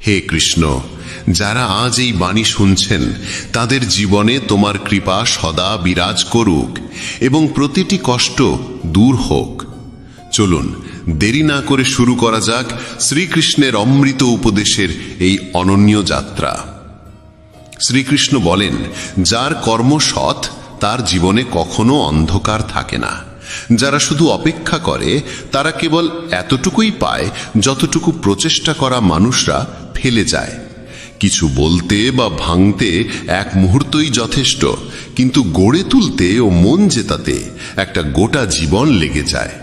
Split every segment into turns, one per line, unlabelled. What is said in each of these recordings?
হে কৃষ্ণ, যারা আজ এই বাণী শুনছেন তাদের জীবনে তোমার কৃপা সদা বিরাজ করুক এবং প্রতিটি কষ্ট দূর হোক। চলুন দেরি না করে শুরু করা যাক শ্রীকৃষ্ণের অমৃত উপদেশের এই অনন্য যাত্রা। শ্রীকৃষ্ণ বলেন, যার কর্ম সৎ তার জীবনে কখনো অন্ধকার থাকে না। যারা শুধু অপেক্ষা করে তারা কেবল এতটুকুই পায় যতটুকু প্রচেষ্টা করা মানুষরা ফেলে যায়। কিছু বলতে বা ভাঙতে এক মুহূর্তই যথেষ্ট, কিন্তু গড়ে তুলতে ও মন জেতাতে একটা গোটা জীবন লেগে যায়।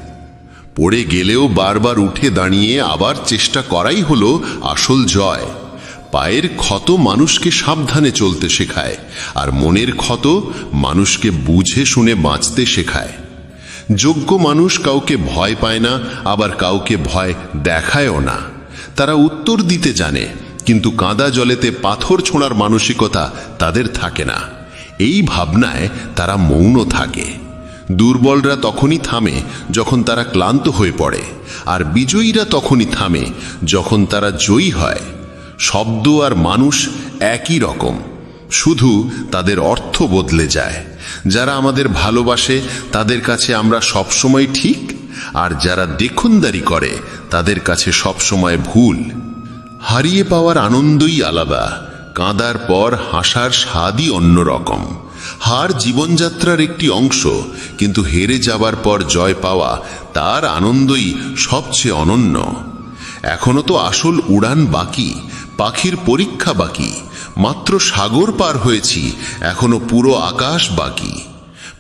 পড়ে গেলেও বারবার উঠে দাঁড়িয়ে আবার চেষ্টা করাই হলো আসল জয়। পায়ের ক্ষত মানুষকে সাবধানে চলতে শেখায়, আর মনের ক্ষত মানুষকে বুঝে শুনে বাঁচতে শেখায়। যোগ্য মানুষ কাউকে ভয় পায় না, আবার কাউকে ভয় দেখায়ও না। তারা উত্তর দিতে জানে, কিন্তু কাদা জলেতে পাথর ছোঁড়ার মানসিকতা তাদের থাকে না। এই ভাবনায় তারা মৌন থাকে। দুর্বলরা তখনই থামে যখন তারা ক্লান্ত হয়ে পড়ে, আর বিজয়ীরা তখনই থামে যখন তারা জয়ী হয়। শব্দ আর মানুষ একই রকম, শুধু তাদের অর্থ বদলে যায়। যারা আমাদের ভালোবাসে তাদের কাছে আমরা সবসময় ঠিক, আর যারা দেখুনদারি করে তাদের কাছে সবসময় ভুল। হারিয়ে পাওয়ার আনন্দই আলাদা, কাঁদার পর হাসার স্বাদই অন্যরকম। হার জীবনযাত্রার একটি অংশ, কিন্তু হেরে যাবার পর জয় পাওয়া তার আনন্দই সবচেয়ে অনন্য। এখনো তো আসল উড়ান বাকি, পাখির পরীক্ষা বাকি। মাত্র সাগর পার হয়েছি, এখনো পুরো আকাশ বাকি।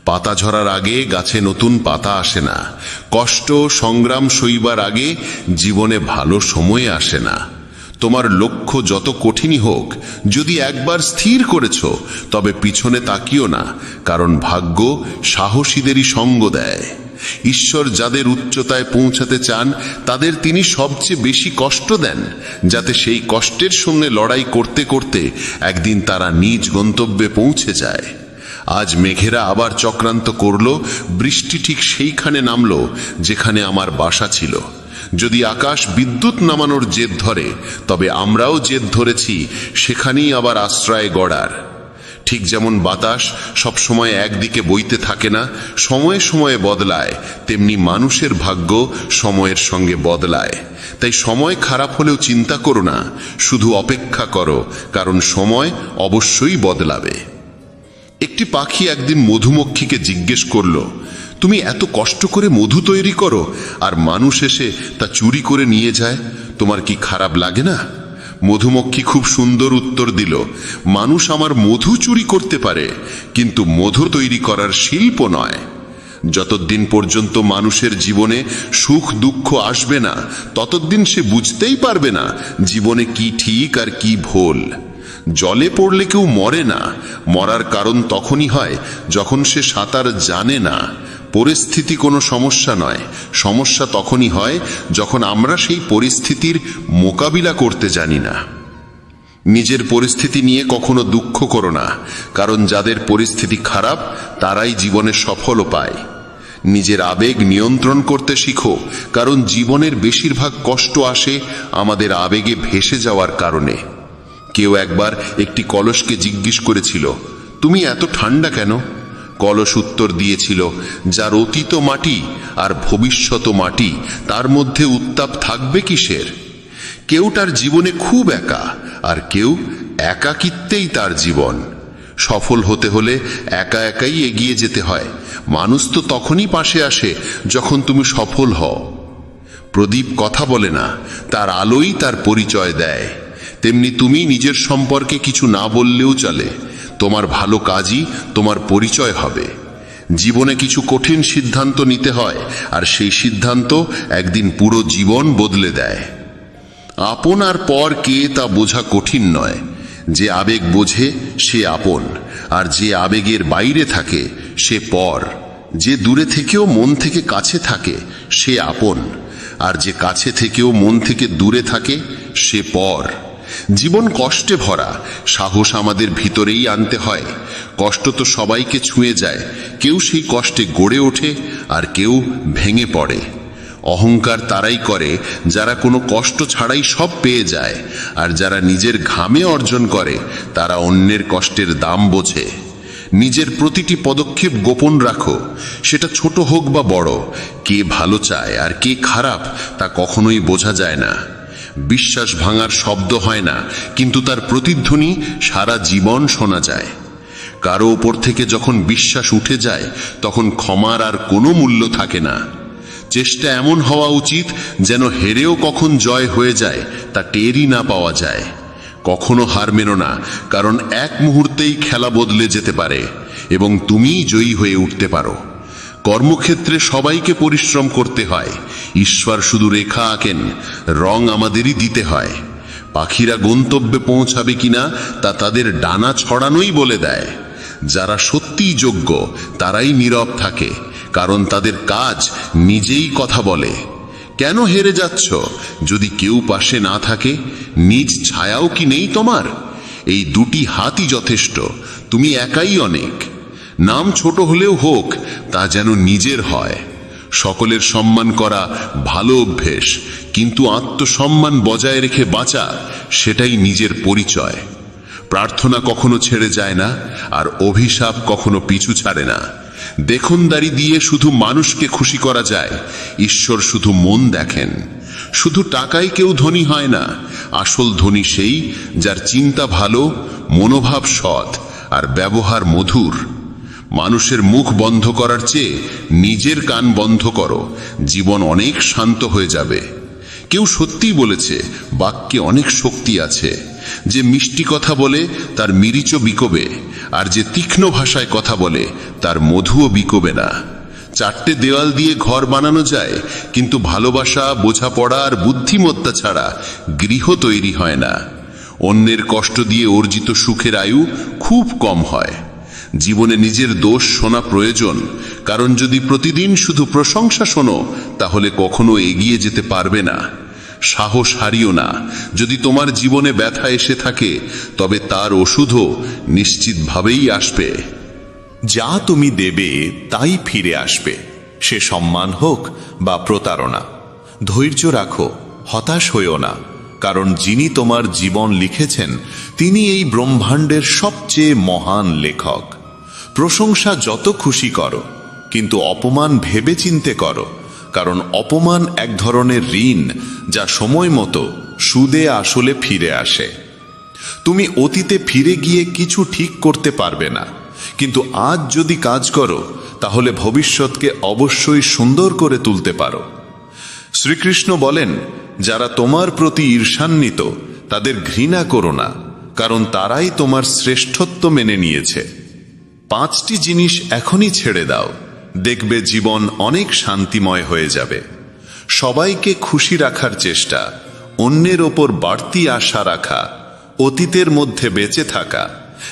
পাতা ঝরার আগে গাছে নতুন পাতা আসে না। কষ্ট সংগ্রাম সইবার আগে জীবনে ভালো সময় আসে না। তোমার লক্ষ্য যত কঠিনই হোক, যদি একবার স্থির করেছ তবে পিছনে তাকিও না, কারণ ভাগ্য সাহসীদেরই সঙ্গ দেয়। ঈশ্বর যাদের উচ্চতায় পৌঁছাতে চান তাদের তিনি সবচেয়ে বেশি কষ্ট দেন, যাতে সেই কষ্টের সঙ্গে লড়াই করতে করতে একদিন তারা নিজ গন্তব্যে পৌঁছে যায়। আজ মেঘেরা আবার চক্রান্ত করল, বৃষ্টি ঠিক সেইখানে নামলো যেখানে আমার বাসা ছিল। যদি আকাশ বিদ্যুৎ নামানোর জেদ ধরে, তবে আমরাও জেদ ধরেছি সেখানেই আবার আশ্রয় গড়ার। ঠিক যেমন বাতাস সবসময় একদিকে বইতে থাকে না, সময়ে সময়ে বদলায়, তেমনি মানুষের ভাগ্য সময়ের সঙ্গে বদলায়। তাই সময় খারাপ হলেও চিন্তা করো না, শুধু অপেক্ষা করো, কারণ সময় অবশ্যই বদলাবে। একটি পাখি একদিন মধুমক্ষীকে জিজ্ঞেস করল, তুমি এত কষ্ট করে মধু তৈরি করো আর মানুষ এসে তা চুরি করে নিয়ে যায়, তোমার কি খারাপ লাগে না? মধুমক্ষী খুব সুন্দর উত্তর দিল, মানুষ আমার মধু চুরি করতে পারে, কিন্তু মধু তৈরি করার শিল্প নয়। যতদিন পর্যন্ত মানুষের জীবনে সুখ দুঃখ আসবে না, ততদিন সে বুঝতেই পারবে না জীবনে কি ঠিক আর কি ভুল। জলে পড়লে কেউ মরে না, মরার কারণ তখনই হয় যখন সে সাঁতার জানে না। পরিস্থিতি কোনো সমস্যা নয়, সমস্যা তখনই হয় যখন আমরা সেই পরিস্থিতির মোকাবিলা করতে জানি না। নিজের পরিস্থিতি নিয়ে কখনো দুঃখ করো না, কারণ যাদের পরিস্থিতি খারাপ তারাই জীবনে সফল পায়। নিজের আবেগ নিয়ন্ত্রণ করতে শিখো, কারণ জীবনের বেশিরভাগ কষ্ট আসে আমাদের আবেগে ভেসে যাওয়ার কারণে। কেউ একবার একটি কলসকে জিজ্ঞেস করেছিল, তুমি এত ঠান্ডা কেন? কলস উত্তর দিয়েছিল, যার অতীত মাটি আর ভবিষ্যৎ মাটি, তার মধ্যে উত্তাপ থাকবে কিসের? কেউ তার জীবনে খুব একা, আর কেউ একাকিত্বেই তার জীবন। সফল হতে হলে একা একাই এগিয়ে যেতে হয়। মানুষ তো তখনই পাশে আসে যখন তুমি সফল হও। প্রদীপ কথা বলে না, তার আলোই তার পরিচয় দেয়। তেমনি তুমি নিজের সম্পর্কে কিছু না বললেও চলে, তোমার ভালো কাজই তোমার পরিচয় হবে। জীবনে কিছু কঠিন সিদ্ধান্ত নিতে হয়, আর সেই সিদ্ধান্ত একদিন পুরো জীবন বদলে দেয়। আপন আর পর কে তা বোঝা কঠিন নয়। যে আবেগ বোঝে সে আপন, আর যে আবেগের বাইরে থাকে সে পর। যে দূরে থেকেও মন থেকে কাছে থাকে সে আপন, আর যে কাছে থেকেও মন থেকে দূরে থাকে সে পর। জীবন কষ্টে ভরা, সাহস আমাদের ভিতরেই আনতে হয়। কষ্ট তো সবাইকে ছুঁয়ে যায়, কেউ সেই কষ্টে গড়ে ওঠে আর কেউ ভেঙে পড়ে। অহংকার তারাই করে যারা কোনো কষ্ট ছাড়াই সব পেয়ে যায়, আর যারা নিজের ঘামে অর্জন করে তারা অন্যের কষ্টের দাম বোঝে। নিজের প্রতিটি পদক্ষেপ গোপন রাখো, সেটা ছোট হোক বা বড়। কে ভালো চায় আর কে খারাপ তা কখনোই বোঝা যায় না। বিশ্বাস ভাঙার শব্দ হয় না, কিন্তু তার প্রতিধ্বনি সারা জীবন শোনা যায়। কারো ওপর থেকে যখন বিশ্বাস উঠে যায় তখন ক্ষমার আর কোনো মূল্য থাকে না। চেষ্টা এমন হওয়া উচিত যেন হেরেও কখন জয় হয়ে যায় তা টেরই না পাওয়া যায়। কখনো হার মেনো না, কারণ এক মুহূর্তেই খেলা বদলে যেতে পারে এবং তুমিই জয়ী হয়ে উঠতে পারো। কর্মক্ষেত্রে সবাইকে পরিশ্রম করতে হয়, ঈশ্বর শুধু রেখা আঁকেন, রং আমাদেরই দিতে হয়। পাখিরা গন্তব্যে পৌঁছাবে কিনা তা তাদের ডানা ছড়ানোই বলে দেয়। যারা সত্যিই যোগ্য তারাই নীরব থাকে, কারণ তাদের কাজ নিজেই কথা বলে। কেন হেরে যাচ্ছ? যদি কেউ পাশে না থাকে, নিজ ছায়াও কি নেই তোমার? এই দুটি হাতই যথেষ্ট, তুমি একাই অনেক। নাম ছোট হলেও হোক, তা যেন নিজের হয়। সকলের সম্মান করা ভালো অভ্যেস, কিন্তু আত্মসম্মান বজায় রেখে বাঁচা সেটাই নিজের পরিচয়। প্রার্থনা কখনো ছেড়ে যায় না, আর অভিশাপ কখনো পিছু ছাড়ে না। দেখনদারি দিয়ে শুধু মানুষকে খুশি করা যায়, ঈশ্বর শুধু মন দেখেন। শুধু টাকায় কেউ ধনী হয় না, আসল ধনী সেই যার চিন্তা ভালো, মনোভাব সৎ আর ব্যবহার মধুর। মানুষের মুখ বন্ধ করার চেয়ে নিজের কান বন্ধ করো, জীবন অনেক শান্ত হয়ে যাবে। কেউ সত্যিই বলেছে, বাক্যে অনেক শক্তি আছে। যে মিষ্টি কথা বলে তার মিরিচও বিকোবে, আর যে তীক্ষ্ণ ভাষায় কথা বলে তার মধুও বিকোবে না। চারটে দেওয়াল দিয়ে ঘর বানানো যায়, কিন্তু ভালোবাসা, বোঝাপড়া আর বুদ্ধিমত্তা ছাড়া গৃহ তৈরি হয় না। অন্যের কষ্ট দিয়ে অর্জিত সুখের আয়ু খুব কম হয়। জীবনে নিজের দোষ শোনা প্রয়োজন, কারণ যদি প্রতিদিন শুধু প্রশংসা শোনো তাহলে কখনো এগিয়ে যেতে পারবে না। সাহস হারিও না। যদি তোমার জীবনে ব্যথা এসে থাকে তবে তার ওষুধও নিশ্চিতভাবেই আসবে।
যা তুমি দেবে তাই ফিরে আসবে, সে সম্মান হোক বা প্রতারণা। ধৈর্য রাখো, হতাশ হইও না, কারণ যিনি তোমার জীবন লিখেছেন তিনি এই ব্রহ্মাণ্ডের সবচেয়ে মহান লেখক। প্রশংসা যত খুশি করো, কিন্তু অপমান ভেবে চিন্তে করো, কারণ অপমান এক ধরনের ঋণ যা সময় মতো সুদে আসলে ফিরে আসে। তুমি অতীতে ফিরে গিয়ে কিছু ঠিক করতে পারবে না, কিন্তু আজ যদি কাজ করো তাহলে ভবিষ্যৎকে অবশ্যই সুন্দর করে তুলতে পারো। শ্রীকৃষ্ণ বলেন, যারা তোমার প্রতি ঈর্ষান্বিত তাদের ঘৃণা করো না, কারণ তারাই তোমার শ্রেষ্ঠত্ব মেনে নিয়েছে। 5টি জিনিস এখনই ছেড়ে দাও, দেখবে জীবন অনেক শান্তিময় হয়ে যাবে। সবাইকে খুশি রাখার চেষ্টা, অন্যের ওপর বাড়তি আশা রাখা, অতীতের মধ্যে বেঁচে থাকা,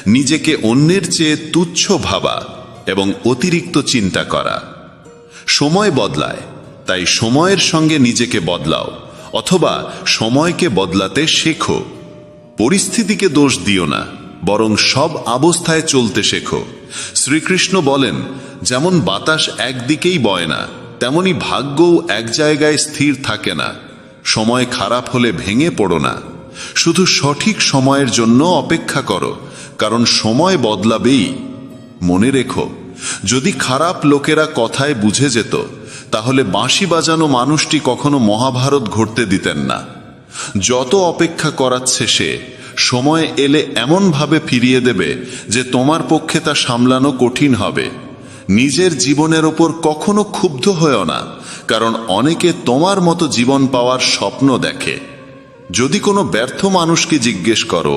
নিজেকে অন্যের চেয়ে তুচ্ছ ভাবা এবং অতিরিক্ত চিন্তা করা। সময় বদলায়, তাই সময়ের সঙ্গে নিজেকে বদলাও, অথবা সময়কে বদলাতে শেখো। পরিস্থিতিকে দোষ দিও না, বরং সব অবস্থায় চলতে শেখো। শ্রীকৃষ্ণ বলেন, যেমন বাতাস একদিকেই বয় না, তেমনি ভাগ্যও এক জায়গায় স্থির থাকে না। সময় খারাপ হলে ভেঙে পড়ো না, শুধু সঠিক সময়ের জন্য অপেক্ষা করো, কারণ সময় বদলাবেই। মনে রেখো, যদি খারাপ লোকেরা কথায় বুঝে যেত তাহলে বাঁশি বাজানো মানুষটি কখনো মহাভারত ঘটতে দিতেন না। যত অপেক্ষা করাচ্ছে সে, সময় এলে এমনভাবে ফিরিয়ে দেবে যে তোমার পক্ষে তা সামলানো কঠিন হবে। নিজের জীবনের ওপর কখনো ক্ষুব্ধ হয়েও না, কারণ অনেকে তোমার মতো জীবন পাওয়ার স্বপ্ন দেখে। যদি কোনো ব্যর্থ মানুষকে জিজ্ঞেস করো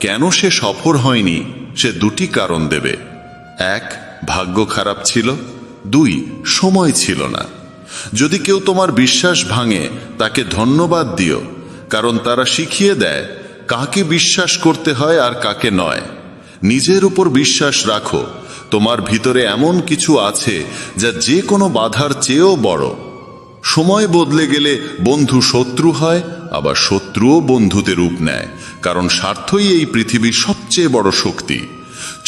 কেন সে সফল হয়নি, সে 2টি কারণ দেবে। 1, ভাগ্য খারাপ ছিল, 2, সময় ছিল না। যদি কেউ তোমার বিশ্বাস ভাঙে তাকে ধন্যবাদ দিও, কারণ তারা শিখিয়ে দেয় কাকে বিশ্বাস করতে হয় আর কাকে নয়। নিজের উপর বিশ্বাস রাখো, তোমার ভিতরে এমন কিছু আছে যা যে কোনো বাধার চেয়েও বড়। সময় বদলে গেলে বন্ধু শত্রু হয়, আবার শত্রুও বন্ধুতে রূপ নেয়, কারণ স্বার্থই এই পৃথিবীর সবচেয়ে বড় শক্তি।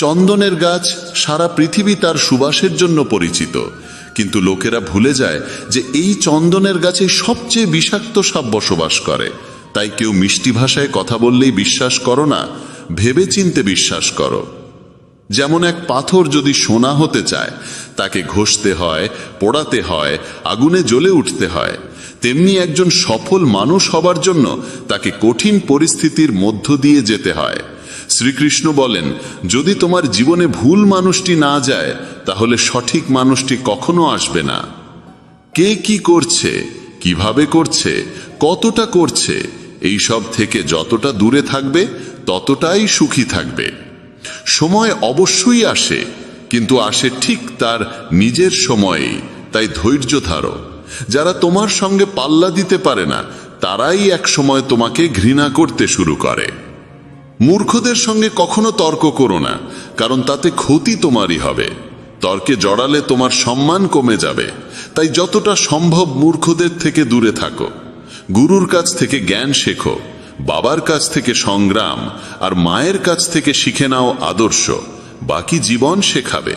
চন্দনের গাছ সারা পৃথিবী তার সুবাসের জন্য পরিচিত,
কিন্তু লোকেরা ভুলে যায় যে এই চন্দনের গাছে সবচেয়ে বিষাক্ত সাপ বসবাস করে। তাই কেউ মিষ্টি ভাষায় কথা বললেই বিশ্বাস করো না, ভেবে চিনতে বিশ্বাস করো। যেমন এক পাথর যদি সোনা হতে চায়, তাকে ঘষতে হয়, পোড়াতে হয়, আগুনে জ্বলে উঠতে হয়, তেমনি একজন সফল মানুষ হবার জন্য তাকে কঠিন পরিস্থিতির মধ্য দিয়ে যেতে হয়। শ্রীকৃষ্ণ বলেন, যদি তোমার জীবনে ভুল মানুষটি না যায়, তাহলে সঠিক মানুষটি কখনো আসবে না। কে কি করছে, কিভাবে করছে, কতটা করছে, এই সব থেকে যতটা দূরে থাকবে ততটাই সুখী থাকবে। সময় অবশ্যই আসে, কিন্তু আসে ঠিক তার নিজের সময়েই। তাই ধৈর্য ধরো। যারা তোমার সঙ্গে পাল্লা দিতে পারে না, তারাই এক সময় তোমাকে ঘৃণা করতে শুরু করে। মূর্খদের সঙ্গে কখনো তর্ক করো না, কারণ তাতে ক্ষতি তোমারই হবে। তর্কে জড়ালে তোমার সম্মান কমে যাবে। তাই যতটা সম্ভব মূর্খদের থেকে দূরে থাকো। গুরুর কাছ থেকে জ্ঞান শেখো, বাবার কাছ থেকে সংগ্রাম, আর মায়ের কাছ থেকে শিখে নাও আদর্শ। বাকি জীবন শেখাবে।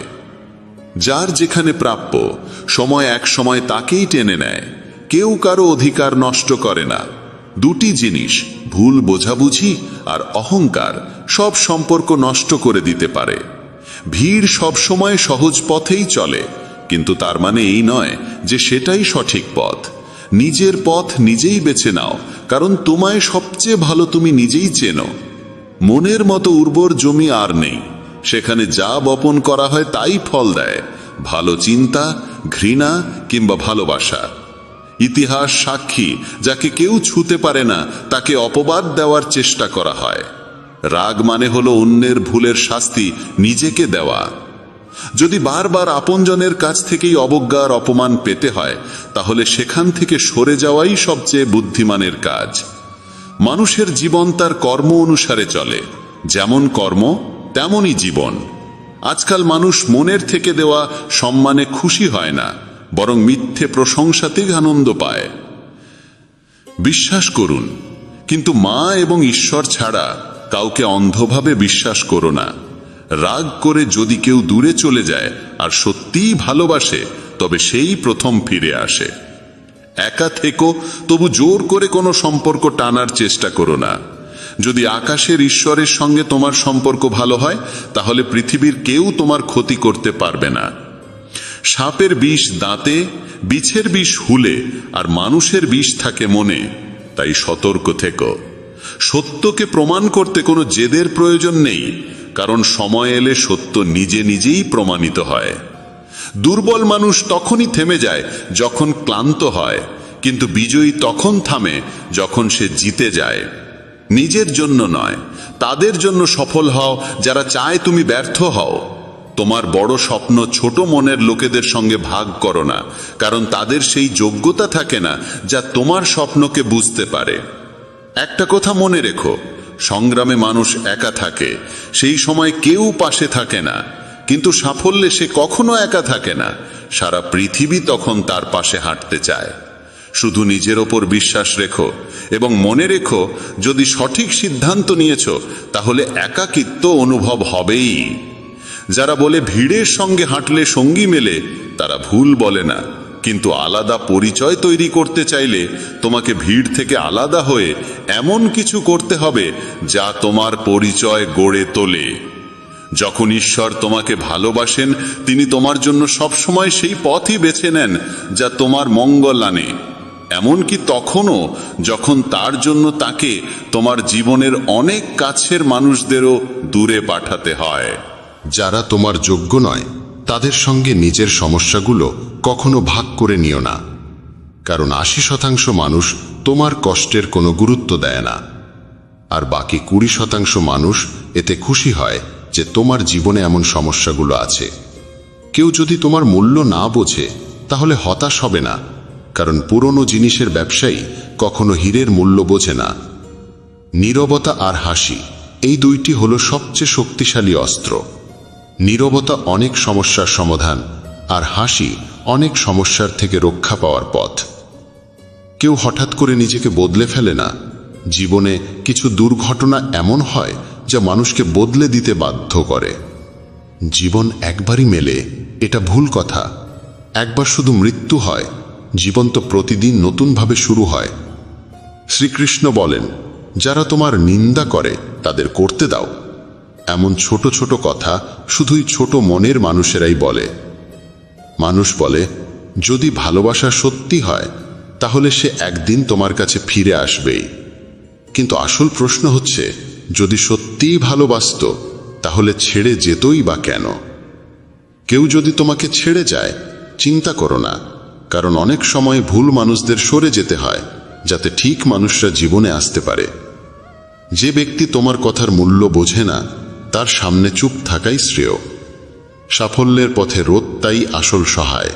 যার যেখানে প্রাপ্য, সময় এক সময় তাকেই টেনে নেয়। কেউ কারো অধিকার নষ্ট করে না। দুটি জিনিস, ভুল বোঝাবুঝি আর অহংকার, সব সম্পর্ক নষ্ট করে দিতে পারে। ভিড় সব সময় সহজ পথেই চলে, কিন্তু তার মানে এই নয় যে সেটাই সঠিক পথ। নিজের পথ নিজেই বেছে নাও, কারণ তোমায় সবচেয়ে ভালো তুমি নিজেই চেনো। মনের মতো উর্বর জমি আর নেই। সেখানে যা বপন করা হয় তাই ফল দেয়, ভালো চিন্তা, ঘৃণা কিংবা ভালোবাসা। ইতিহাস সাক্ষী, যাকে কেউ ছুঁতে পারে না তাকে অপবাদ দেওয়ার চেষ্টা করা হয়। রাগ মানে হলো অন্যের ভুলের শাস্তি নিজেকে দেওয়া। যদি বারবার আপনজনের কাছ থেকেই অবজ্ঞা আর অপমান পেতে হয়, তাহলে সেখান থেকে সরে যাওয়াই সবচেয়ে বুদ্ধিমানের কাজ। মানুষের জীবন তার কর্ম অনুসারে চলে। যেমন কর্ম তেমনই জীবন। আজকাল মানুষ মনের থেকে দেওয়া সম্মানে খুশি হয় না, বরং মিথ্যে প্রশংসাতেই আনন্দ পায়। বিশ্বাস করুন, কিন্তু মা এবং ঈশ্বর ছাড়া কাউকে অন্ধভাবে বিশ্বাস করো না। রাগ করে যদি কেউ দূরে চলে যায় আর সত্যিই ভালোবাসে, তবে সেই প্রথম ফিরে আসে। একা থেকো, তবু জোর করে কোনো সম্পর্ক টানার চেষ্টা করো না। যদি আকাশের ঈশ্বরের সঙ্গে তোমার সম্পর্ক ভালো হয়, তাহলে পৃথিবীর কেউ তোমার ক্ষতি করতে পারবে না। সাপের বিষ দাঁতে, বিছের বিষ হুলে, আর মানুষের বিষ থাকে মনে। তাই সতর্ক থেকো। সত্যকে প্রমাণ করতে কোনো জেদের প্রয়োজন নেই, কারণ সময় এলে সত্য নিজে নিজেই প্রমাণিত হয়। দুর্বল মানুষ তখনই থেমে যায় যখন ক্লান্ত হয়, কিন্তু বিজয়ী তখন থামে যখন সে জিতে যায়। নিজের জন্য নয়, তাদের জন্য সফল হও যারা চায় তুমি ব্যর্থ হও। তোমার বড় স্বপ্ন ছোট মনের লোকেদের সঙ্গে ভাগ করো না, কারণ তাদের সেই যোগ্যতা থাকে না যা তোমার স্বপ্নকে বুঝতে পারে। একটা কথা মনে রেখো, সংগ্রামে মানুষ একা থাকে, সেই সময় কেউ পাশে থাকে না। কিন্তু সাফল্যে সে কখনো একা থাকে না, সারা পৃথিবী তখন তার পাশে হাঁটতে চায়। শুধু নিজের ওপর বিশ্বাস রেখো এবং মনে রেখো, যদি সঠিক সিদ্ধান্ত নিয়েছ তাহলে একাকিত্ব অনুভব হবেই। যারা বলে ভিড়ের সঙ্গে হাঁটলে সঙ্গী মেলে, তারা ভুল বলে না। কিন্তু আলাদা পরিচয় তৈরি করতে চাইলে তোমাকে ভিড় থেকে আলাদা হয়ে এমন কিছু করতে হবে যা তোমার পরিচয় গড়ে তোলে। যখন ঈশ্বর তোমাকে ভালোবাসেন, তিনি তোমার জন্য সবসময় সেই পথই বেছে নেন যা তোমার মঙ্গল আনে, এমনকি তখনও যখন তার জন্য তাকে তোমার জীবনের অনেক কাছের মানুষদেরও দূরে পাঠাতে হয়।
যারা তোমার যোগ্য নয়, তাদের সঙ্গে নিজের সমস্যাগুলো কখনো ভাগ করে নিও না, কারণ ৮০% মানুষ তোমার কষ্টের কোনো গুরুত্ব দেয় না, আর বাকি ২০% মানুষ এতে খুশি হয় যে তোমার জীবনে এমন সমস্যাগুলো আছে। কেউ যদি তোমার মূল্য না বোঝে, তাহলে হতাশ হবে না, কারণ পুরনো জিনিসের ব্যবসায়ী কখনো হীরের মূল্য বোঝে না। নীরবতা আর হাসি, এই দুইটি হলো সবচেয়ে শক্তিশালী অস্ত্র। নীরবতা অনেক সমস্যার সমাধান, আর হাসি অনেক সমস্যার থেকে রক্ষা পাওয়ার পথ। কেউ হঠাৎ করে নিজেকে বদলে ফেলে না। জীবনে কিছু দুর্ঘটনা এমন হয় যা মানুষকে বদলে দিতে বাধ্য করে। জীবন একবারই মেলে, এটা ভুল কথা, একবার শুধু মৃত্যু হয়, জীবন তো প্রতিদিন নতুনভাবে শুরু হয়। শ্রীকৃষ্ণ বলেন, যারা তোমার নিন্দা করে তাদের করতে দাও। এমন ছোট ছোট কথা শুধুই ছোট মনের মানুষেরাই বলে। মানুষ বলে, যদি ভালোবাসা সত্যি হয় তাহলে সে একদিন তোমার কাছে ফিরে আসবেই। কিন্তু আসল প্রশ্ন হচ্ছে, যদি সত্যিই ভালোবাসতো তাহলে ছেড়ে যেতই বা কেন? কেউ যদি তোমাকে ছেড়ে যায়, চিন্তা করো না, কারণ অনেক সময় ভুল মানুষদের সরে যেতে হয় যাতে ঠিক মানুষরা জীবনে আসতে পারে। যে ব্যক্তি তোমার কথার মূল্য বোঝে না তার সামনে চুপ থাকাই শ্রেয়। সাফল্যের পথে রোদ তাই আসল সহায়,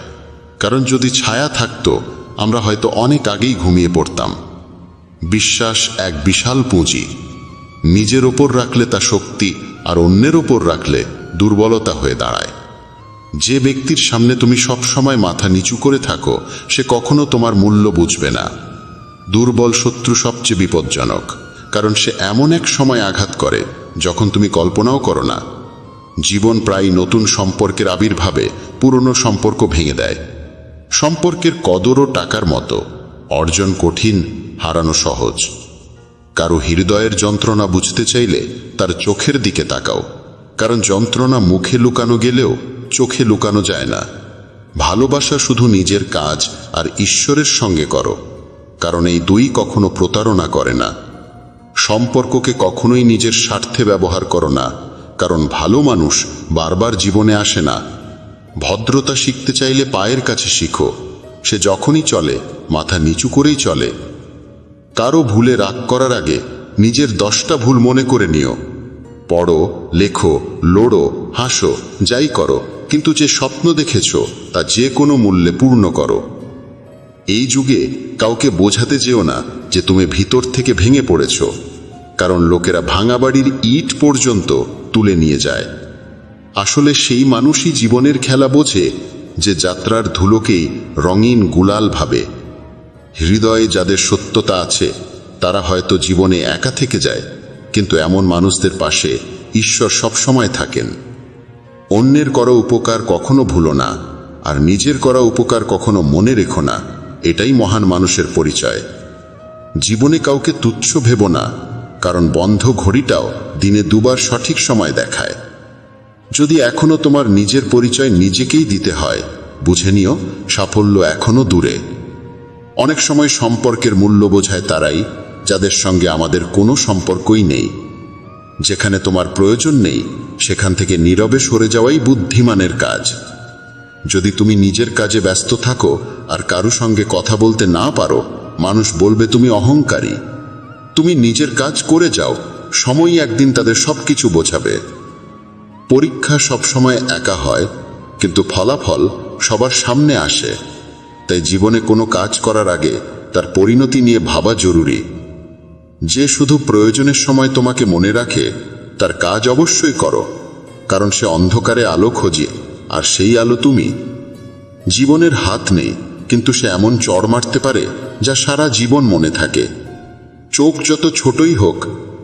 কারণ যদি ছায়া থাকতো আমরা হয়তো অনেক আগেই ঘুমিয়ে পড়তাম। বিশ্বাস এক বিশাল পুঁজি, নিজের ওপর রাখলে তা শক্তি, আর অন্যের ওপর রাখলে দুর্বলতা হয়ে দাঁড়ায়। যে ব্যক্তির সামনে তুমি সব সময় মাথা নিচু করে থাকো সে কখনো তোমার মূল্য বুঝবে না। দুর্বল শত্রু সবচেয়ে বিপজ্জনক, কারণ সে এমন এক সময় আঘাত করে যখন তুমি কল্পনাও করো না। জীবন প্রায় নতুন সম্পর্কের আবির্ভাবে পুরনো সম্পর্ক ভেঙে দেয়। সম্পর্কের কদরও টাকার মতো, অর্জন কঠিন, হারানো সহজ। কারো হৃদয়ের যন্ত্রণা বুঝতে চাইলে তার চোখের দিকে তাকাও, কারণ যন্ত্রণা মুখে লুকানো গেলেও চোখে লুকানো যায় না। ভালোবাসা শুধু নিজের কাজ আর ঈশ্বরের সঙ্গে করো, কারণ এই দুই কখনো প্রতারণা করে না। সম্পর্ককে কখনোই নিজের স্বার্থে ব্যবহার করো না, কারণ ভালো মানুষ বারবার জীবনে আসে না। ভদ্রতা শিখতে চাইলে পায়ের কাছে শিখো, সে যখনই চলে মাথা নিচু করেই চলে। কারো ভুলে রাগ করার আগে নিজের 10টা ভুল মনে করে নিও। পড়ো, লেখো, লড়ো, হাসো, যাই করো, কিন্তু যে স্বপ্ন দেখেছো তা যে কোনো মূল্যে পূর্ণ করো। এই যুগে কাউকে বোঝাতে যেও না যে তুমি ভিতর থেকে ভেঙে পড়েছ, কারণ লোকেরা ভাঙা বাড়ির ইট পর্যন্ত তুলে নিয়ে যায়। আসলে সেই মানুষই জীবনের খেলা বোঝে যে যাত্রার ধুলোকেই রঙিন গুলাল ভাবে। হৃদয়ে যাদের সত্যতা আছে তারা হয়তো জীবনে একা থেকে যায়, কিন্তু এমন মানুষদের পাশে ঈশ্বর সবসময় থাকেন। অন্যের করা উপকার কখনো ভুলো না, আর নিজের করা উপকার কখনো মনে রেখো না। এটাই মহান মানুষের পরিচয়। জীবনে কাউকে তুচ্ছ ভেবো না, কারণ বন্ধ ঘড়িটাও দিনে দুবার সঠিক সময় দেখায়। যদি এখনো তোমার নিজের পরিচয় নিজেকেই দিতে হয়, বুঝে নিও সাফল্য এখনো দূরে। অনেক সময় সম্পর্কের মূল্য বোঝায় তারাই যাদের সঙ্গে আমাদের কোনো সম্পর্কই নেই। যেখানে তোমার প্রয়োজন নেই সেখান থেকে নীরবে সরে যাওয়াই বুদ্ধিমানের কাজ। যদি তুমি নিজের কাজে ব্যস্ত থাকো আর কারো সঙ্গে কথা বলতে না পারো, মানুষ বলবে তুমি অহংকারী। তুমি নিজের কাজ করে যাও, সময়ই একদিন তাদের সবকিছু বোঝাবে। পরীক্ষা সবসময় একা হয়, কিন্তু ফলাফল সবার সামনে আসে। তাই জীবনে কোনো কাজ করার আগে তার পরিণতি নিয়ে ভাবা জরুরি। যে শুধু প্রয়োজনের সময় তোমাকে মনে রাখে তার কাজ অবশ্যই করো, কারণ সে অন্ধকারে আলো খোঁজে, আর সেই আলো তুমি। জীবনের হাত নেই, কিন্তু সে এমন চড় মারতে পারে যা সারা জীবন মনে থাকে। চোখ যত ছোটই হোক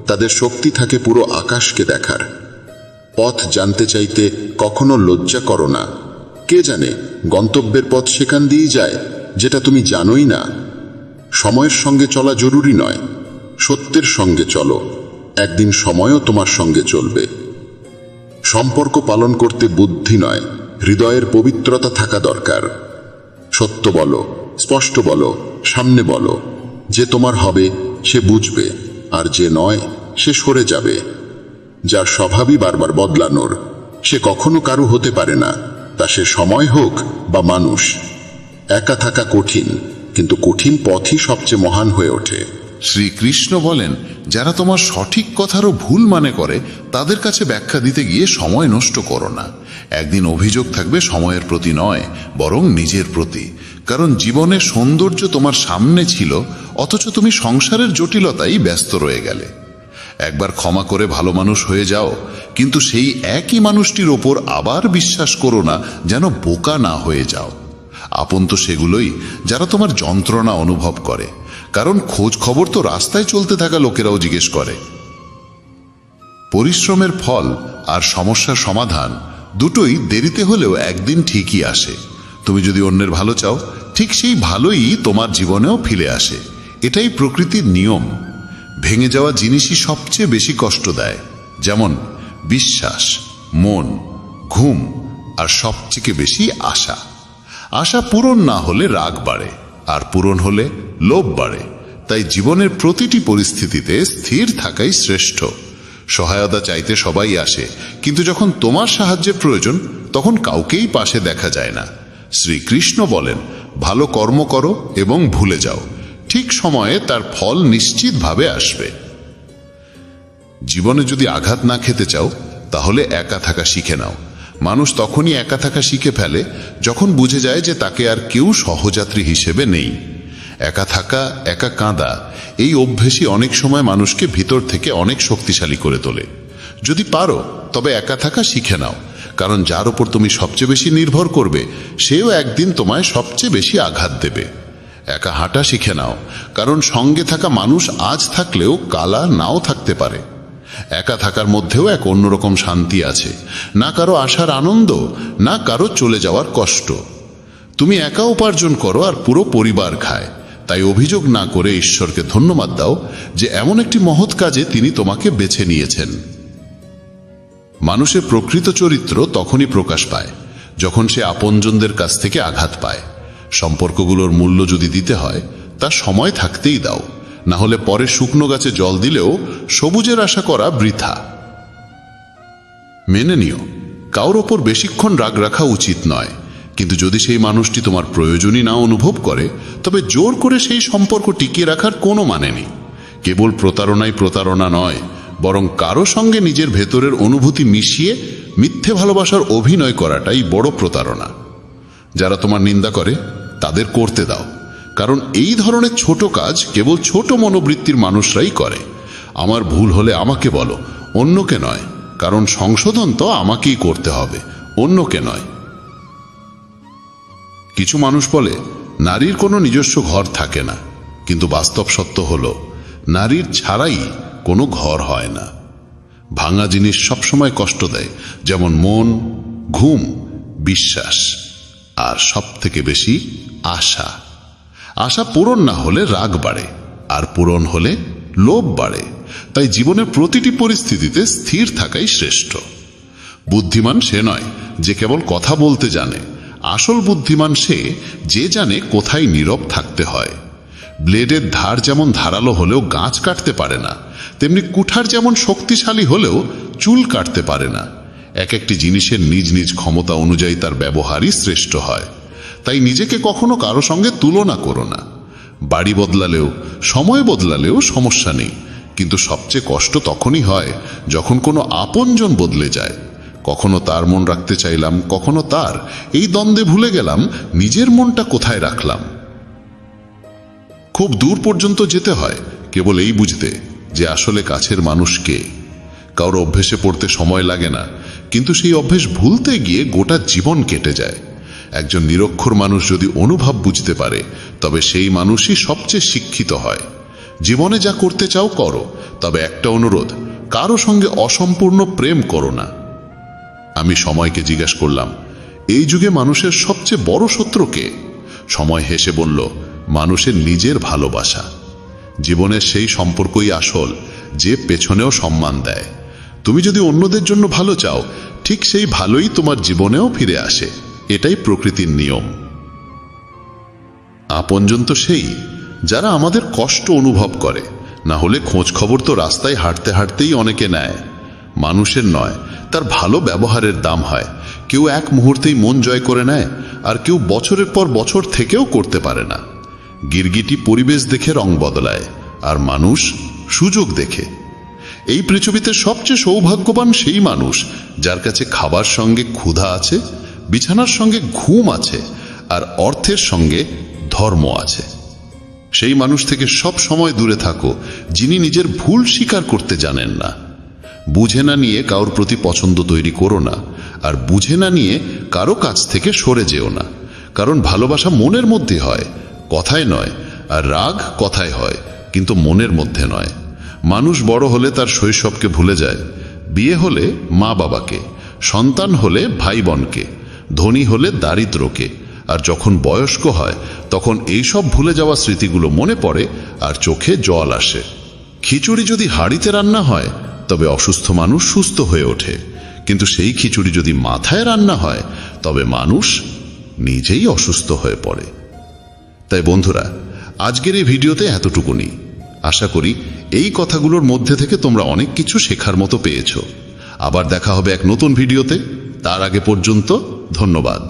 তাদের শক্তি থাকে পুরো আকাশকে দেখার। পথ জানতে চাইতে কখনো লজ্জা করো না। কে জানে গন্তব্যের পথ সেখান দিয়েই যায় যেটা তুমি জানোই না। সময়ের সঙ্গে চলা জরুরি নয়, সত্যের সঙ্গে চলো, একদিন সময়ও তোমার সঙ্গে চলবে। সম্পর্ক পালন করতে বুদ্ধি নয়, হৃদয়ের পবিত্রতা থাকা দরকার। সত্য বলো, স্পষ্ট বলো, সামনে বলো। যে তোমার হবে সে বুঝবে, আর যে নয় সে সরে যাবে। যার স্বভাবই বারবার বদলানোর, সে কখনো কারু হতে পারে না, তা সে সময় হোক বা মানুষ। একা থাকা কঠিন, কিন্তু কঠিন পথই সবচেয়ে মহান হয়ে ওঠে।
শ্রীকৃষ্ণ বলেন, যারা তোমার সঠিক কথারও ভুল মানে করে তাদের কাছে ব্যাখ্যা দিতে গিয়ে সময় নষ্ট করো না। একদিন অভিযোগ থাকবে সময়ের প্রতি নয়, বরং নিজের প্রতি। কারণ জীবনের সৌন্দর্য তোমার সামনে ছিল, অথচ তুমি সংসারের জটিলতাই ব্যস্ত রয়ে গেলে। একবার ক্ষমা করে ভালো মানুষ হয়ে যাও, কিন্তু সেই একই মানুষটির ওপর আবার বিশ্বাস করো না, যেন বোকা না হয়ে যাও। আপন তো সেগুলোই যারা তোমার যন্ত্রণা অনুভব করে, কারণ খোঁজ খবর তো রাস্তায় চলতে থাকা লোকেরাও জিজ্ঞেস করে। পরিশ্রমের ফল আর সমস্যার সমাধান দুটোই দেরিতে হলেও একদিন ঠিকই আসে। তুমি যদি অন্যের ভালো চাও, ঠিক সেই ভালোই তোমার জীবনেও ফিরে আসে। এটাই প্রকৃতির নিয়ম। ভেঙে যাওয়া জিনিসই সবচেয়ে বেশি কষ্ট দেয়, যেমন বিশ্বাস, মন, ঘুম, আর সবচেয়ে বেশি আশা। আশা পূরণ না হলে রাগ বাড়ে, আর পূরণ হলে লোভ বাড়ে। তাই জীবনের প্রতিটি পরিস্থিতিতে স্থির থাকাই শ্রেষ্ঠ। সহায়তা চাইতে সবাই আসে, কিন্তু যখন তোমার সাহায্যের প্রয়োজন তখন কাউকেই পাশে দেখা যায় না। শ্রীকৃষ্ণ বলেন, ভালো কর্ম করো এবং ভুলে যাও, ঠিক সময়ে তার ফল নিশ্চিতভাবে আসবে। জীবনে যদি আঘাত না খেতে চাও, তাহলে একা থাকা শিখে নাও। মানুষ তখনই একা থাকা শিখে ফেলে যখন বুঝে যায় যে তাকে আর কেউ সহযাত্রী হিসেবে নেই। একা থাকা, একা কাঁদা, এই অভ্যেসই অনেক সময় মানুষকে ভিতর থেকে অনেক শক্তিশালী করে তোলে। যদি পারো তবে একা থাকা শিখে নাও, কারণ যার উপর তুমি সবচেয়ে বেশি নির্ভর করবে সেও একদিন তোমায় সবচেয়ে বেশি আঘাত দেবে। একা হাঁটা শিখে নাও, কারণ সঙ্গে থাকা মানুষ আজ থাকলেও কালা নাও থাকতে পারে। একা থাকার মধ্যেও এক অন্যরকম শান্তি আছে, না কারো আসার আনন্দ, না কারো চলে যাওয়ার কষ্ট। তুমি একা উপার্জন করো আর পুরো পরিবার খায়, তাই অভিযোগ না করে ঈশ্বরকে ধন্যবাদ দাও যে এমন একটি মহৎ কাজে তিনি তোমাকে বেছে নিয়েছেন। মানুষের প্রকৃত চরিত্র তখনই প্রকাশ পায় যখন সে আপনজনদের কাছ থেকে আঘাত পায়। সম্পর্কগুলোর মূল্য যদি দিতে হয়, তা সময় থাকতেই দাও, না হলে পরে শুকনো গাছে জল দিলেও সবুজের আশা করা বৃথা। মেনে নিও, কারোর ওপর বেশিক্ষণ রাগ রাখা উচিত নয়, কিন্তু যদি সেই মানুষটি তোমার প্রয়োজনই না অনুভব করে, তবে জোর করে সেই সম্পর্ক টিকিয়ে রাখার কোনো মানে নেই। কেবল প্রতারণাই প্রতারণা নয়, বরং কারো সঙ্গে নিজের ভেতরের অনুভূতি মিশিয়ে মিথ্যে ভালোবাসার অভিনয় করাটাই বড় প্রতারণা। যারা তোমার নিন্দা করে তাদের করতে দাও, কারণ এই ধরনের ছোট কাজ কেবল ছোট মনোবৃত্তির মানুষরাই করে। আমার ভুল হলে আমাকে বলো, অন্যকে নয়, কারণ সংশোধন তো আমাকেই করতে হবে, অন্যকে নয়। কিছু মানুষ বলে নারীর কোনো নিজস্ব ঘর থাকে না, কিন্তু বাস্তব সত্য হলো নারীর ছাড়াই কোনো ঘর হয় না। ভাঙা জিনিস সবসময় কষ্ট দেয়, যেমন মন, ঘুম, বিশ্বাস, আর সব থেকে বেশি আশা। আশা পূরণ না হলে রাগ বাড়ে, আর পূরণ হলে লোভ বাড়ে। তাই জীবনের প্রতিটি পরিস্থিতিতে স্থির থাকাই শ্রেষ্ঠ। বুদ্ধিমান সে নয় যে কেবল কথা বলতে জানে, আসল বুদ্ধিমান সে যে জানে কোথায় নীরব থাকতে হয়। ব্লেডের ধার যেমন ধারালো হলেও গাছ কাটতে পারে না, তেমনি কুঠার যেমন শক্তিশালী হলেও চুল কাটতে পারে না। এক একটি জিনিসের নিজ নিজ ক্ষমতা অনুযায়ী তার ব্যবহারই শ্রেষ্ঠ হয়। তাই নিজেকে কখনো কারো সঙ্গে তুলনা করো না। বাড়ি বদলালেও, সময় বদলালেও সমস্যা নেই, কিন্তু সবচেয়ে কষ্ট তখনই হয় যখন কোনো আপনজন বদলে যায়। কখনো তার মন রাখতে চাইলাম, কখনো তার, এই দ্বন্দ্বে ভুলে গেলাম নিজের মনটা কোথায় রাখলাম। খুব দূর পর্যন্ত যেতে হয় কেবল এই বুঝতে যে আসলে কাছের মানুষ কে। কারো অভ্যেসে পড়তে সময় লাগে না, কিন্তু সেই অভ্যেস ভুলতে গিয়ে গোটা জীবন কেটে যায়। একজন নিরক্ষর মানুষ যদি অনুভব বুঝতে পারে, তবে সেই মানুষই সবচেয়ে শিক্ষিত হয়। জীবনে যা করতে চাও করো, তবে একটা অনুরোধ, কারো সঙ্গে অসম্পূর্ণ প্রেম করো না। আমি সময়কে জিজ্ঞাসা করলাম, এই যুগে মানুষের সবচেয়ে বড় শত্রু কে? সময় হেসে বলল, মানুষের নিজের ভালোবাসা। জীবনের সেই সম্পর্কই আসল যে পেছনেও সম্মান দেয়। তুমি যদি অন্যদের জন্য ভালো চাও, ঠিক সেই ভালোই তোমার জীবনেও ফিরে আসে। এটাই প্রকৃতির নিয়ম। আপনজন তো সেই যারা আমাদের কষ্ট অনুভব করে, না হলে খোঁজ খবর তো রাস্তায় হাঁটতে হাঁটতেই অনেকে নেয়। মানুষের নয়, তার ভালো ব্যবহারের দাম হয়। কেউ এক মুহূর্তেই মন জয় করে নেয়, আর কেউ বছরের পর বছর থেকেও করতে পারে না। গিরগিটি পরিবেশ দেখে রং বদলায়, আর মানুষ সুযোগ দেখে। এই পৃথিবীতে সবচেয়ে সৌভাগ্যবান সেই মানুষ যার কাছে খাবার সঙ্গে ক্ষুধা আছে, বিছানার সঙ্গে ঘুম আছে, আর অর্থের সঙ্গে ধর্ম আছে। সেই মানুষ থেকে সব সময় দূরে থাকো যিনি নিজের ভুল স্বীকার করতে জানেন না। বুঝে না নিয়ে কারোর প্রতি পছন্দ তৈরি করো না, আর বুঝে না নিয়ে কারো কাছ থেকে সরে যেও না। কারণ ভালোবাসা মনের মধ্যে হয়, কথায় নয়, আর রাগ কথায় হয়, কিন্তু মনের মধ্যে নয়। মানুষ বড় হলে তার শৈশবকে ভুলে যায়, বিয়ে হলে মা বাবাকে, সন্তান হলে ভাই বোনকে, ধনী হলে দারিদ্রকে, আর যখন বয়স্ক হয় তখন এইসব ভুলে যাওয়া স্মৃতিগুলো মনে পড়ে আর চোখে জল আসে। খিচুড়ি যদি হাঁড়িতে রান্না হয় তবে অসুস্থ মানুষ সুস্থ হয়ে ওঠে, কিন্তু সেই খিচুড়ি যদি মাথায় রান্না হয় তবে মানুষ নিজেই অসুস্থ হয়ে পড়ে। তাই বন্ধুরা, আজকের এই ভিডিওতে এতটুকুনি। আশা করি এই কথাগুলোর মধ্যে থেকে তোমরা অনেক কিছু শেখার মতো পেয়েছো। আবার দেখা হবে এক নতুন ভিডিওতে। তার আগে পর্যন্ত ধন্যবাদ।